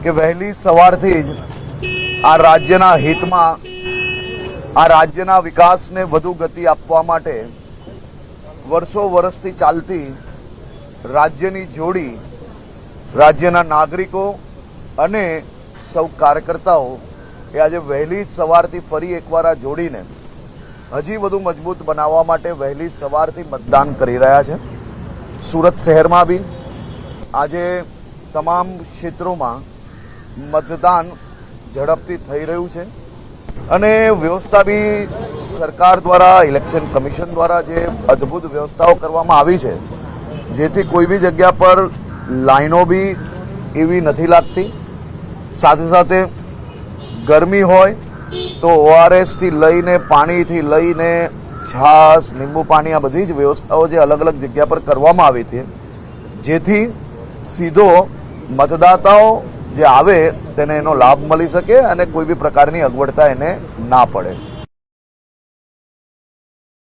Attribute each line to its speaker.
Speaker 1: કે વહેલી સવારથી જ આ રાજ્યના હિતમાં, આ રાજ્યના વિકાસને વધુ ગતિ આપવા માટે વર્ષો વર્ષથી ચાલતી રાજ્યની જોડી, રાજ્યના નાગરિકો અને સૌ કાર્યકર્તાઓ એ આજે વહેલી સવારથી ફરી એકવાર આ જોડીને હજી વધુ મજબૂત બનાવવા માટે વહેલી સવારથી મતદાન કરી રહ્યા છે. સુરત શહેરમાં બી આજે તમામ ક્ષેત્રોમાં મતદાન ઝડપથી થઈ રહ્યું છે અને વ્યવસ્થા બી સરકાર દ્વારા, ઇલેક્શન કમિશન દ્વારા જે અદ્ભુત વ્યવસ્થાઓ કરવામાં આવી છે, જેથી કોઈ બી જગ્યા પર લાઈનો બી એવી નથી લાગતી. સાથે સાથે ગરમી હોય તો ઓઆરએસથી લઈને, પાણીથી લઈને, છાશ, લીંબુ પાણી, આ બધી જ વ્યવસ્થાઓ જે અલગ અલગ જગ્યા પર કરવામાં આવી છે, જેથી સીધો મતદાતાઓ જે આવે તેને એનો લાભ મળી શકે અને કોઈ બી પ્રકારની અગવડતા એને ના પડે.